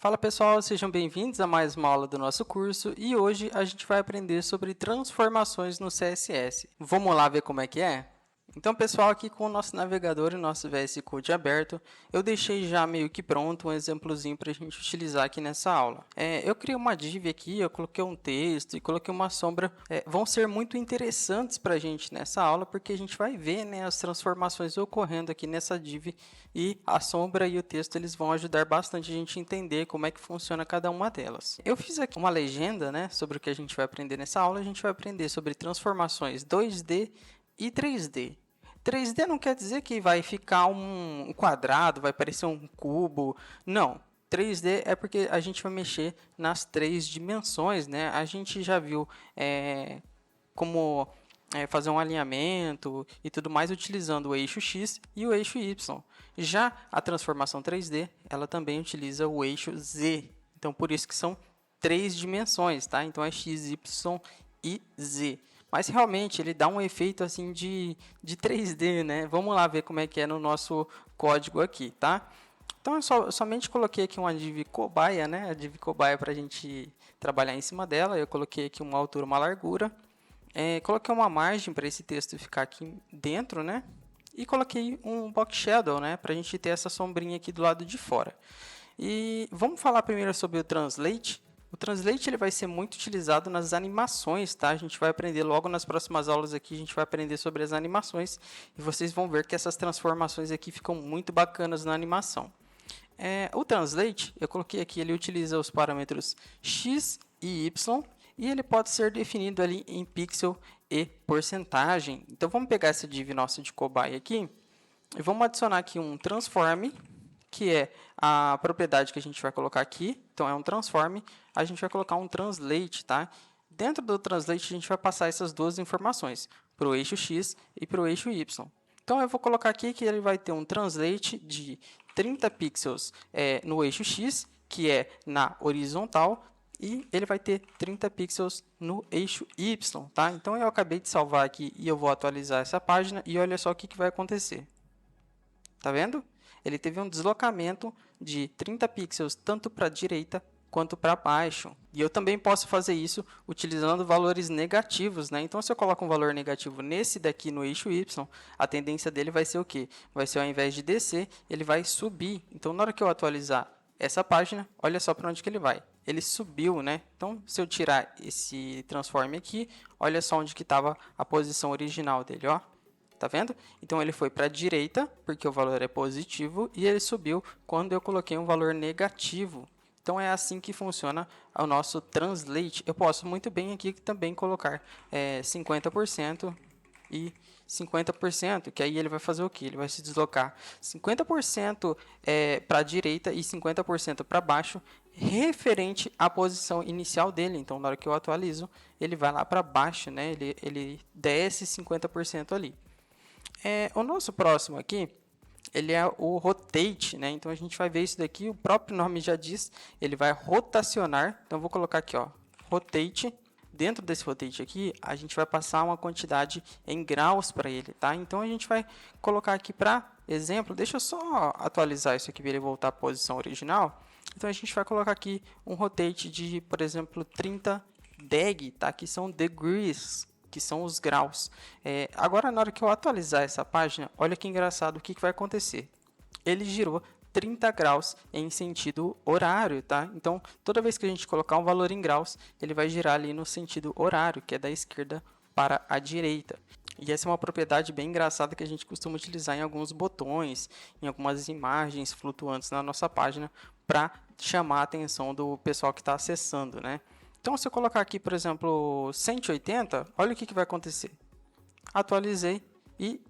Fala pessoal, sejam bem-vindos a mais uma aula do nosso curso e hoje a gente vai aprender sobre transformações no CSS. Vamos lá ver como é que é? Então pessoal, aqui com o nosso navegador e o nosso VS Code aberto, eu deixei já meio que pronto um exemplozinho para a gente utilizar aqui nessa aula. Eu criei uma div aqui, eu coloquei um texto e coloquei uma sombra. Vão ser muito interessantes para a gente nessa aula, porque a gente vai ver, né, as transformações ocorrendo aqui nessa div e a sombra e o texto eles vão ajudar bastante a gente a entender como é que funciona cada uma delas. Eu fiz aqui uma legenda, né, sobre o que a gente vai aprender nessa aula. A gente vai aprender sobre transformações 2D e 3D. 3D não quer dizer que vai ficar um quadrado, vai parecer um cubo. Não. 3D é porque a gente vai mexer nas 3 dimensões, né? A gente já viu como fazer um alinhamento e tudo mais utilizando o eixo X e o eixo Y. Já a transformação 3D, ela também utiliza o eixo Z. Então, por isso que são 3 dimensões, tá? Então, é X, Y e Z. Mas realmente ele dá um efeito assim de 3D, né? Vamos lá ver como é que é no nosso código aqui, tá? Então eu somente coloquei aqui uma div cobaia, né? A div cobaia para a gente trabalhar em cima dela. Eu coloquei aqui uma altura, uma largura. Coloquei uma margem para esse texto ficar aqui dentro, né? E coloquei um box shadow, né? Para a gente ter essa sombrinha aqui do lado de fora. E vamos falar primeiro sobre o translate. O translate ele vai ser muito utilizado nas animações, tá? A gente vai aprender logo nas próximas aulas aqui, a gente vai aprender sobre as animações e vocês vão ver que essas transformações aqui ficam muito bacanas na animação. O translate, eu coloquei aqui, ele utiliza os parâmetros x e y e ele pode ser definido ali em pixel e porcentagem. Então vamos pegar essa div nossa de cobaia aqui e vamos adicionar aqui um transform, que é a propriedade que a gente vai colocar aqui. Então, é um transform, a gente vai colocar um translate, tá? Dentro do translate, a gente vai passar essas duas informações, para o eixo X e para o eixo Y. Então, eu vou colocar aqui que ele vai ter um translate de 30 pixels no eixo X, que é na horizontal, e ele vai ter 30 pixels no eixo Y, tá? Então, eu acabei de salvar aqui e eu vou atualizar essa página e olha só o que vai acontecer. Tá vendo? Ele teve um deslocamento de 30 pixels tanto para a direita quanto para baixo. E eu também posso fazer isso utilizando valores negativos, né? Então, se eu coloco um valor negativo nesse daqui no eixo Y, a tendência dele vai ser o quê? Vai ser, ao invés de descer, ele vai subir. Então, na hora que eu atualizar essa página, olha só para onde que ele vai. Ele subiu, né? Então, se eu tirar esse transform aqui, olha só onde que estava a posição original dele, ó. Tá vendo? Então, ele foi para a direita, porque o valor é positivo, e ele subiu quando eu coloquei um valor negativo. Então, é assim que funciona o nosso translate. Eu posso muito bem aqui também colocar 50% e 50%, que aí ele vai fazer o quê? Ele vai se deslocar 50% para a direita e 50% para baixo, referente à posição inicial dele. Então, na hora que eu atualizo, ele vai lá para baixo, né? Ele desce 50% ali. O nosso próximo aqui, ele é o rotate, né? Então, a gente vai ver isso daqui, o próprio nome já diz, ele vai rotacionar. Então, eu vou colocar aqui, ó, rotate. Dentro desse rotate aqui, a gente vai passar uma quantidade em graus para ele, tá? Então, a gente vai colocar aqui para exemplo, deixa eu só atualizar isso aqui para ele voltar à posição original. Então, a gente vai colocar aqui um rotate de, por exemplo, 30 deg, tá? Que são degrees, que são os graus. Agora, na hora que eu atualizar essa página, olha que engraçado o que vai acontecer. Ele girou 30 graus em sentido horário, tá? Então, toda vez que a gente colocar um valor em graus, ele vai girar ali no sentido horário, que é da esquerda para a direita. E essa é uma propriedade bem engraçada que a gente costuma utilizar em alguns botões, em algumas imagens flutuantes na nossa página, para chamar a atenção do pessoal que está acessando, né? Então, se eu colocar aqui, por exemplo, 180, olha o que vai acontecer. Atualizei e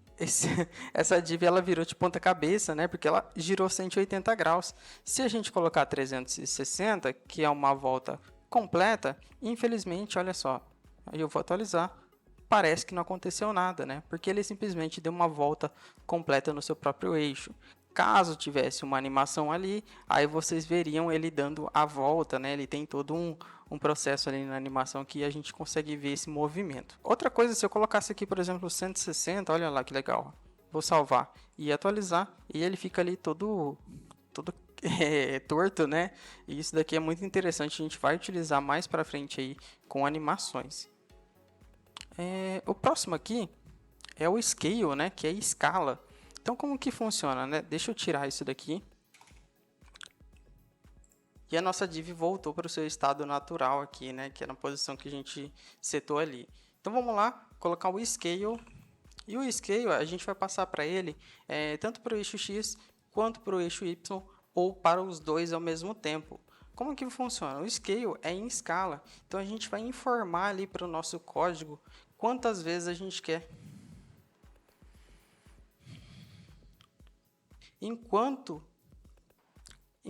essa div ela virou de ponta cabeça, né? Porque ela girou 180 graus. Se a gente colocar 360, que é uma volta completa, infelizmente, olha só, aí eu vou atualizar, parece que não aconteceu nada, né? Porque ele simplesmente deu uma volta completa no seu próprio eixo. Caso tivesse uma animação ali, aí vocês veriam ele dando a volta, né? Ele tem todo um processo ali na animação que a gente consegue ver esse movimento. Outra coisa, se eu colocasse aqui, por exemplo, 160, olha lá que legal. Vou salvar e atualizar, e ele fica ali todo torto, né? E isso daqui é muito interessante, a gente vai utilizar mais para frente aí com animações. O próximo aqui é o Scale, né? Que é escala. Então, como que funciona, né? Deixa eu tirar isso daqui. E a nossa div voltou para o seu estado natural aqui, né? Que é na posição que a gente setou ali. Então, vamos lá, colocar o Scale. E o Scale, a gente vai passar para ele tanto para o eixo X quanto para o eixo Y, ou para os dois ao mesmo tempo. Como que funciona? O Scale é em escala. Então, a gente vai informar ali para o nosso código quantas vezes a gente quer. Em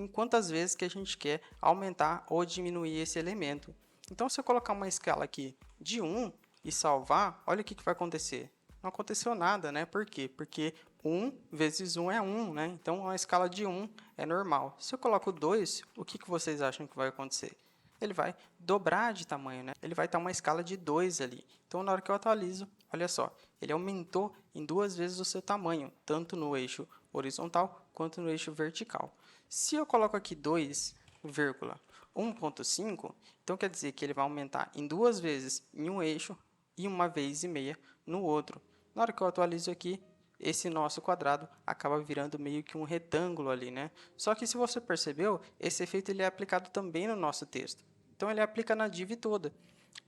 quantas vezes que a gente quer aumentar ou diminuir esse elemento. Então, se eu colocar uma escala aqui de 1 e salvar, olha o que vai acontecer. Não aconteceu nada, né? Por quê? Porque 1 vezes 1 é 1, né? Então, uma escala de 1 é normal. Se eu coloco 2, o que vocês acham que vai acontecer? Ele vai dobrar de tamanho, né? Ele vai estar uma escala de 2 ali. Então, na hora que eu atualizo, olha só, ele aumentou em 2 vezes o seu tamanho, tanto no eixo horizontal quanto no eixo vertical. Se eu coloco aqui 2,1.5, então quer dizer que ele vai aumentar em 2 vezes em um eixo e 1,5 no outro. Na hora que eu atualizo aqui, esse nosso quadrado acaba virando meio que um retângulo ali, né? Só que se você percebeu, esse efeito ele é aplicado também no nosso texto. Então ele aplica na div toda.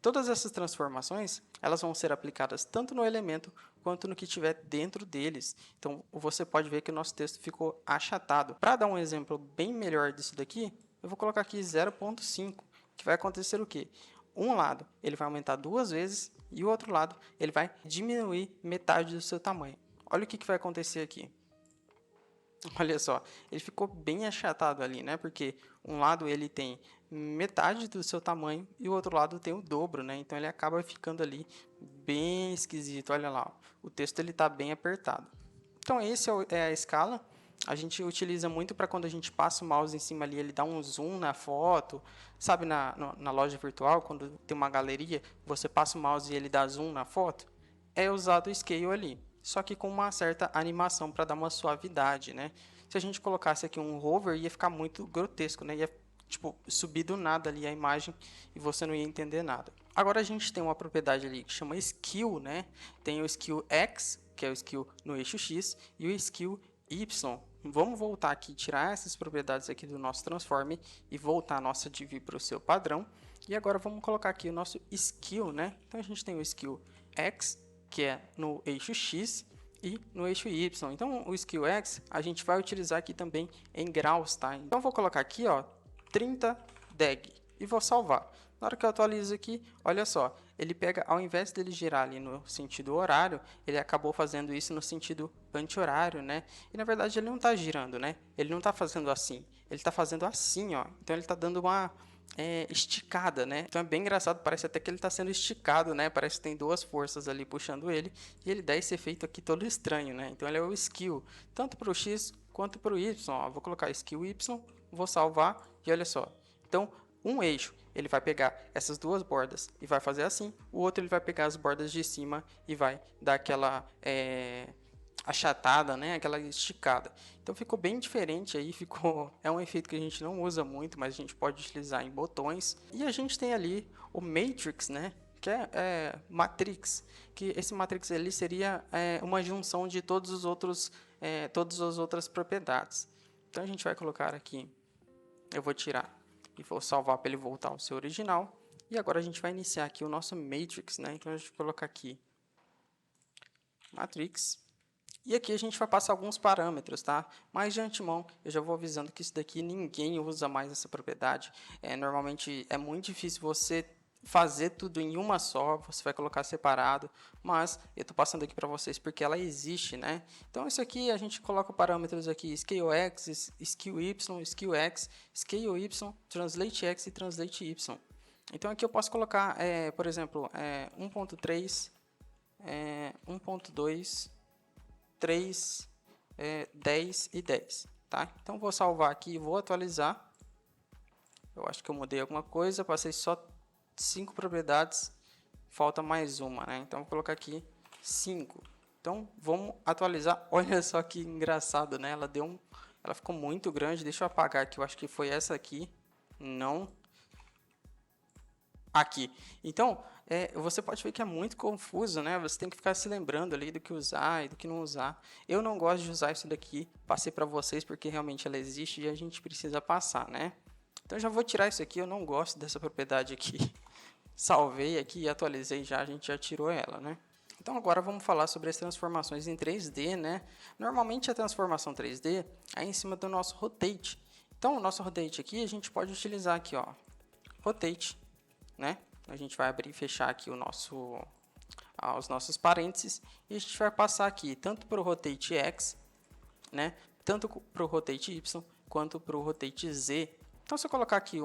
Todas essas transformações, elas vão ser aplicadas tanto no elemento quanto no que estiver dentro deles. Então, você pode ver que o nosso texto ficou achatado. Para dar um exemplo bem melhor disso daqui, eu vou colocar aqui 0.5, que vai acontecer o quê? Um lado ele vai aumentar 2 vezes e o outro lado ele vai diminuir metade do seu tamanho. Olha o que vai acontecer aqui. Olha só, ele ficou bem achatado ali, né? Porque um lado ele tem metade do seu tamanho e o outro lado tem o dobro, né? Então ele acaba ficando ali bem esquisito. Olha lá, o texto ele está bem apertado. Então esse é a escala. A gente utiliza muito para quando a gente passa o mouse em cima ali, ele dá um zoom na foto. Sabe na loja virtual, quando tem uma galeria, você passa o mouse e ele dá zoom na foto? É usado o Scale ali, só que com uma certa animação para dar uma suavidade, né? Se a gente colocasse aqui um hover, ia ficar muito grotesco, né? Ia tipo subir do nada ali a imagem e você não ia entender nada. Agora a gente tem uma propriedade ali que chama Skew, né? Tem o Skew X, que é o Skew no eixo X, e o Skew Y. Vamos voltar aqui, tirar essas propriedades aqui do nosso transform e voltar a nossa div para o seu padrão. E agora vamos colocar aqui o nosso Skew, né? Então a gente tem o Skew X, que é no eixo X, e no eixo Y. Então, o Skew X a gente vai utilizar aqui também em graus, tá? Então, eu vou colocar aqui, ó, 30 deg e vou salvar. Na hora que eu atualizo aqui, olha só, ele pega, ao invés dele girar ali no sentido horário, ele acabou fazendo isso no sentido anti-horário, né? E na verdade ele não está girando, né? Ele não está fazendo assim, ele está fazendo assim, ó. Então ele está dando uma esticada, né? Então é bem engraçado, parece até que ele está sendo esticado, né? Parece que tem duas forças ali puxando ele e ele dá esse efeito aqui todo estranho, né? Então ele é o Skew, tanto para o X quanto para o Y. Ó, vou colocar Skew Y, vou salvar e olha só. Então um eixo ele vai pegar essas duas bordas e vai fazer assim, o outro ele vai pegar as bordas de cima e vai dar aquela achatada, né? Aquela esticada. Então ficou bem diferente aí, é um efeito que a gente não usa muito, mas a gente pode utilizar em botões. E a gente tem ali o Matrix, né? Que é Matrix, que esse Matrix ele seria uma junção de todas as outras propriedades. Então a gente vai colocar aqui, eu vou tirar e vou salvar para ele voltar ao seu original. E agora a gente vai iniciar aqui o nosso Matrix, né? Então a gente vai colocar aqui Matrix. E aqui a gente vai passar alguns parâmetros, tá? Mas de antemão, eu já vou avisando que isso daqui ninguém usa mais essa propriedade. Normalmente é muito difícil você fazer tudo em uma só, você vai colocar separado, mas eu estou passando aqui para vocês porque ela existe, né? Então isso aqui a gente coloca parâmetros aqui, Scale X, Skew Y, Skew X, Scale Y, Translate X e Translate Y. Então aqui eu posso colocar, por exemplo, 1.3, 1.2, 3, 10 e 10, tá? Então, vou salvar aqui e vou atualizar. Eu acho que eu mudei alguma coisa, passei só 5 propriedades, falta mais uma, né? Então, vou colocar aqui 5. Então, vamos atualizar. Olha só que engraçado, né? Ela deu Ela ficou muito grande. Deixa eu apagar aqui. Eu acho que foi essa aqui. Não. Aqui. Então, você pode ver que é muito confuso, né? Você tem que ficar se lembrando ali do que usar e do que não usar. Eu não gosto de usar isso daqui. Passei para vocês porque realmente ela existe e a gente precisa passar, né? Então, já vou tirar isso aqui. Eu não gosto dessa propriedade aqui. Salvei aqui e atualizei já. A gente já tirou ela, né? Então, agora vamos falar sobre as transformações em 3D, né? Normalmente, a transformação 3D é em cima do nosso rotate. Então, o nosso rotate aqui, a gente pode utilizar aqui, ó, rotate, né? A gente vai abrir e fechar aqui os nossos parênteses e a gente vai passar aqui tanto para o rotate X, né? Tanto para o rotate Y quanto para o rotate Z. Então, se eu colocar aqui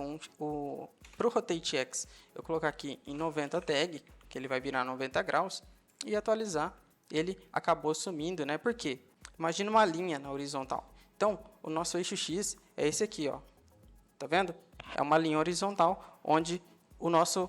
para o rotate X, eu colocar aqui em 90 tag, que ele vai virar 90 graus, e atualizar, ele acabou sumindo, né? Por quê? Imagina uma linha na horizontal. Então, o nosso eixo X é esse aqui, ó. Tá vendo? É uma linha horizontal onde o nosso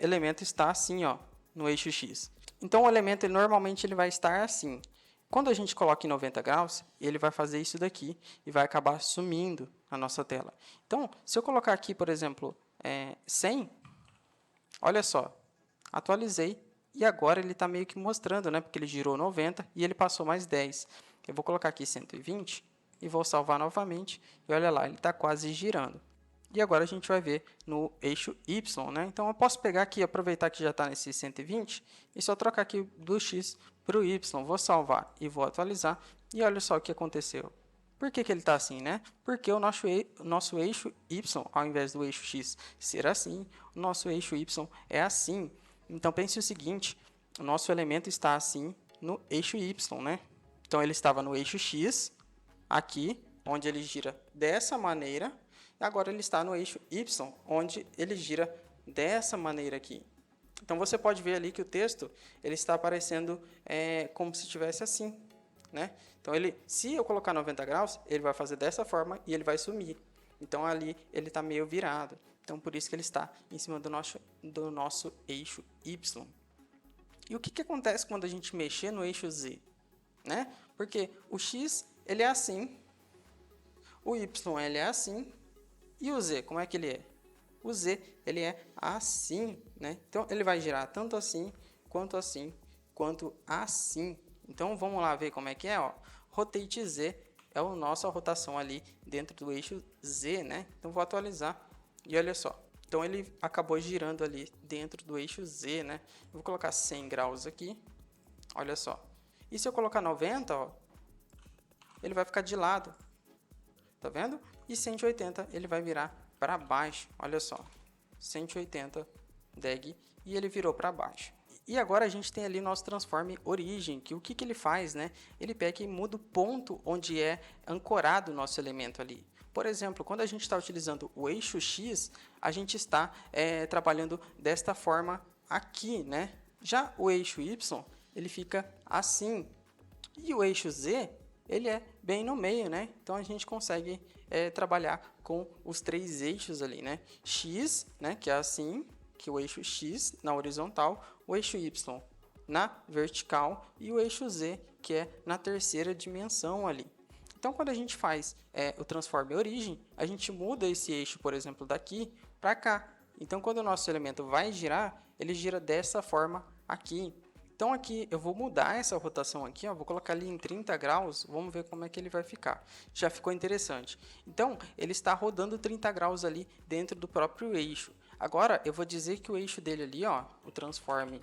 elemento está assim, ó, no eixo X. Então, o elemento normalmente ele vai estar assim. Quando a gente coloca em 90 graus, ele vai fazer isso daqui e vai acabar sumindo na nossa tela. Então, se eu colocar aqui, por exemplo, 100, olha só, atualizei e agora ele está meio que mostrando, né, porque ele girou 90 e ele passou mais 10. Eu vou colocar aqui 120 e vou salvar novamente e olha lá, ele está quase girando. E agora a gente vai ver no eixo Y, né? Então, eu posso pegar aqui, aproveitar que já está nesse 120 e só trocar aqui do X para o Y. Vou salvar e vou atualizar. E olha só o que aconteceu. Por que ele está assim, né? Porque o nosso eixo Y, ao invés do eixo X ser assim, o nosso eixo Y é assim. Então, pense o seguinte, o nosso elemento está assim no eixo Y, né? Então, ele estava no eixo X, aqui, onde ele gira dessa maneira. Agora ele está no eixo Y, onde ele gira dessa maneira aqui. Então, você pode ver ali que o texto ele está aparecendo como se estivesse assim, né? Então, se eu colocar 90 graus, ele vai fazer dessa forma e ele vai sumir. Então, ali ele está meio virado. Então, por isso que ele está em cima do nosso eixo Y. E o que acontece quando a gente mexer no eixo Z? Né? Porque o X ele é assim, o Y ele é assim, e o Z, como é que ele é? O Z, ele é assim, né? Então, ele vai girar tanto assim, quanto assim. Então, vamos lá ver como é que é, ó. Rotate Z é a nossa rotação ali dentro do eixo Z, né? Então, vou atualizar e olha só. Então, ele acabou girando ali dentro do eixo Z, né? Eu vou colocar 100 graus aqui, olha só. E se eu colocar 90, ó, ele vai ficar de lado. Tá vendo? E 180 ele vai virar para baixo. Olha só. 180 DEG e ele virou para baixo. E agora a gente tem ali o nosso transform origem, que o que ele faz, né? Ele pega e muda o ponto onde é ancorado o nosso elemento ali. Por exemplo, quando a gente está utilizando o eixo X, a gente está trabalhando desta forma aqui, né? Já o eixo Y, ele fica assim. E o eixo Z, ele é bem no meio, né? Então, a gente consegue trabalhar com os três eixos ali, né? X, né, que é assim, que é o eixo X na horizontal, o eixo Y na vertical e o eixo Z, que é na terceira dimensão ali. Então, quando a gente faz o transform origem, a gente muda esse eixo, por exemplo, daqui para cá. Então, quando o nosso elemento vai girar, ele gira dessa forma aqui. Então, aqui eu vou mudar essa rotação aqui, ó, vou colocar ali em 30 graus, vamos ver como é que ele vai ficar. Já ficou interessante. Então, ele está rodando 30 graus ali dentro do próprio eixo. Agora, eu vou dizer que o eixo dele ali, ó, o transform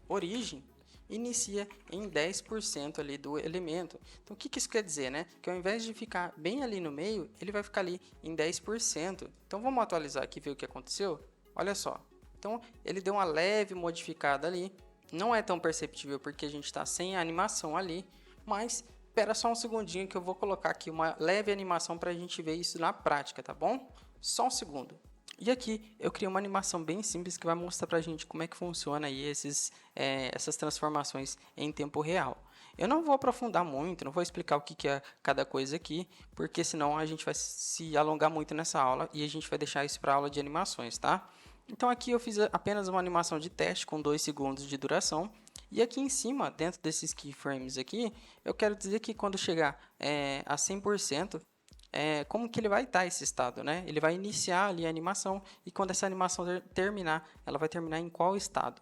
origem, inicia em 10% ali do elemento. Então, o que isso quer dizer, né? Que ao invés de ficar bem ali no meio, ele vai ficar ali em 10%. Então, vamos atualizar aqui e ver o que aconteceu? Olha só. Então, ele deu uma leve modificada ali. Não é tão perceptível porque a gente está sem animação ali, mas espera só um segundinho que eu vou colocar aqui uma leve animação para a gente ver isso na prática, tá bom? Só um segundo. E aqui eu criei uma animação bem simples que vai mostrar para a gente como é que funciona aí essas transformações em tempo real. Eu não vou aprofundar muito, não vou explicar o que é cada coisa aqui, porque senão a gente vai se alongar muito nessa aula e a gente vai deixar isso para a aula de animações, tá? Então, aqui eu fiz apenas uma animação de teste com 2 segundos de duração E aqui em cima, dentro desses keyframes aqui, eu quero dizer que quando chegar a 100%, como que ele vai estar esse estado, né? Ele vai iniciar ali a animação e quando essa animação terminar, ela vai terminar em qual estado?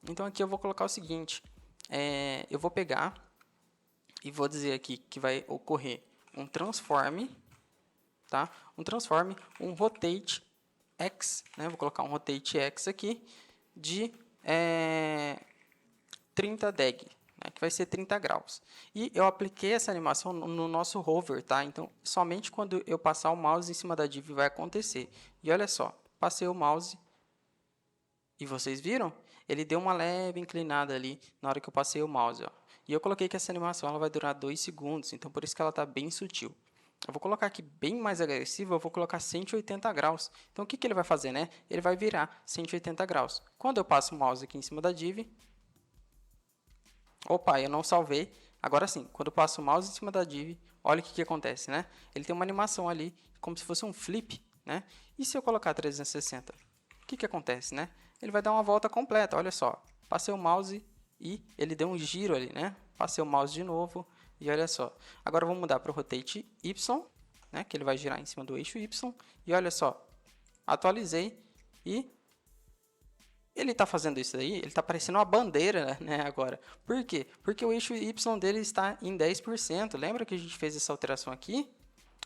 Então aqui eu vou colocar o seguinte, eu vou pegar e vou dizer aqui que vai ocorrer um transform, tá? Um rotate x, né? Vou colocar um rotate x aqui de 30 deg, né? Que vai ser 30 graus. E eu apliquei essa animação no nosso hover, tá? Então, somente quando eu passar o mouse em cima da div vai acontecer. E olha só, passei o mouse e vocês viram? Ele deu uma leve inclinada ali na hora que eu passei o mouse, ó. E eu coloquei que essa animação ela vai durar 2 segundos, então por isso que ela está bem sutil. Eu vou colocar aqui bem mais agressivo, eu vou colocar 180 graus. Então, o que ele vai fazer, né? Ele vai virar 180 graus. Quando eu passo o mouse aqui em cima da div... Opa, eu não salvei. Agora sim, quando eu passo o mouse em cima da div, olha o que acontece, né? Ele tem uma animação ali, como se fosse um flip, né? E se eu colocar 360? O que acontece, né? Ele vai dar uma volta completa, olha só. Passei o mouse e ele deu um giro ali, né? Passei o mouse de novo e olha só. Agora vamos mudar para o rotate Y, né? Que ele vai girar em cima do eixo Y. E olha só, atualizei e ele está fazendo isso aí, ele está parecendo uma bandeira, né, agora. Por quê? Porque o eixo Y dele está em 10%. Lembra que a gente fez essa alteração aqui?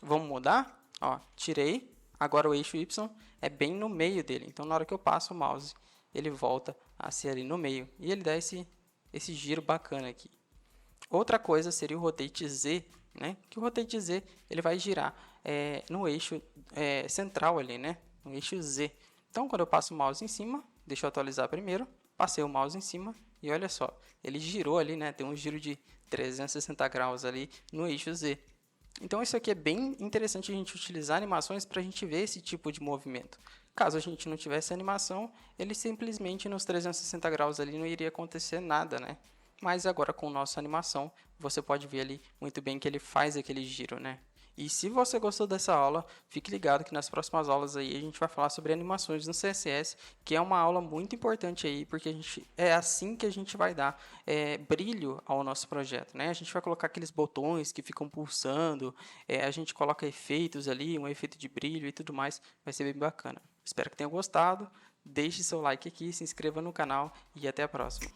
Vamos mudar? Ó, tirei. Agora o eixo Y é bem no meio dele. Então, na hora que eu passo o mouse, ele volta a ser ali no meio. E ele dá esse giro bacana aqui. Outra coisa seria o rotate Z, né? Que o rotate Z ele vai girar no eixo central ali, né? No eixo Z. Então, quando eu passo o mouse em cima, deixa eu atualizar primeiro, passei o mouse em cima e olha só, ele girou ali, né? Tem um giro de 360 graus ali no eixo Z. Então, isso aqui é bem interessante a gente utilizar animações para a gente ver esse tipo de movimento. Caso a gente não tivesse animação, ele simplesmente nos 360 graus ali não iria acontecer nada, né? Mas agora com nossa animação, você pode ver ali muito bem que ele faz aquele giro, né? E se você gostou dessa aula, fique ligado que nas próximas aulas aí a gente vai falar sobre animações no CSS, que é uma aula muito importante aí, porque é assim que a gente vai dar brilho ao nosso projeto, né? A gente vai colocar aqueles botões que ficam pulsando, a gente coloca efeitos ali, um efeito de brilho e tudo mais, vai ser bem bacana. Espero que tenham gostado, deixe seu like aqui, se inscreva no canal e até a próxima.